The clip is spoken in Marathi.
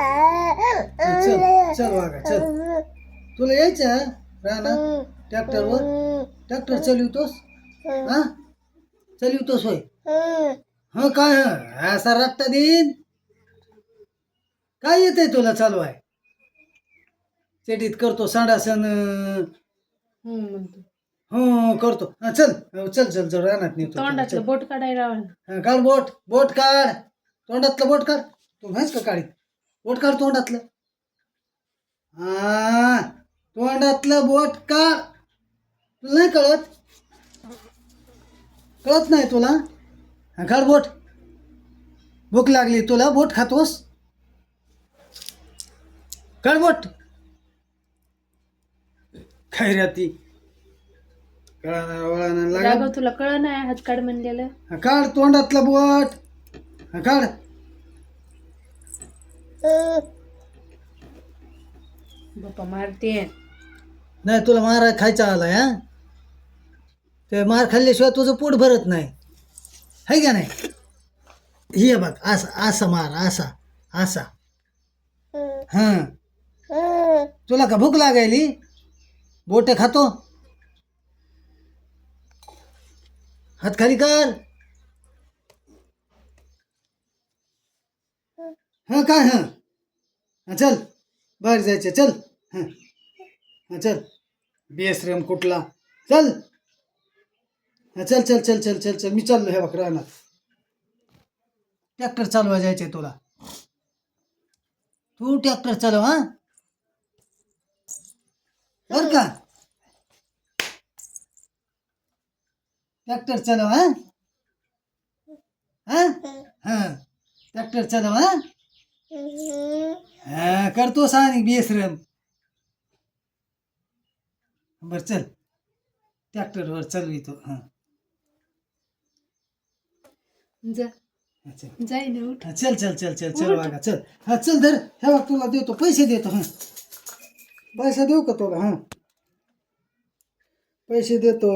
चल चल वागा चल. तुला यायचं राणा ट्रॅक्टरवर? ट्रॅक्टर चालवतोस? हा चालवतोस होय? हा काय असा रट्टा देईन? काय येतंय तुला चालवाय? चेटीत करतो सांडासन. हो करतो. हा, चल चल चल चल रानात नेतो तुला, चल. तोंडातलं बोट काढायला हा, काढ बोट. बोट काढ. तोंडातलं बोट काढ. तू नाहीस का काढी? बोट काढ तोंडातलं. हा तोंडातलं बोट काढ. तुला नाही कळत? कळत नाही तुला? हा काढ बोट. भूक लागली तुला? बोट खातोस? काढ बोट. खैराती वळाना लागत. राघव तुला कळ नाही हात काढ म्हणलेलं. हा, काढ तोंडातलं बोट. हा, काढ. बाप्पा मारते. नाही तुला मार खायचा आलाय हा. ते मार खाल्ल्याशिवाय तुझं पोट भरत नाही, है का नाही? हे बघ असा असा मार असा असा. हा तुला का भूक लागायली? बोटे खातो. हात खाली कर. हा काय हा हा, चल बाहेर जायचं चल. हा हा, चल बेश्रम कुठला. चल हा, चल चल चल चल चल चल मी चाललो. हे बघ रानात ट्रॅक्टर चालवा जायचंय तुला. तू ट्रॅक्टर चालव हा बर का. ट्रॅक्टर चालव हा. हा हा ट्रॅक्टर चालव हा. हा करतो सांग बेश्रम. बर चल ट्रॅक्टरवर चालवितो. हा जा चल जाई ना उठ. हा, चल चल चल चल चल वागा चल. हा चल धर. हे बघ तुला देतो पैसे देतो. हा पैसे देऊ का तुला? हा पैसे देतो.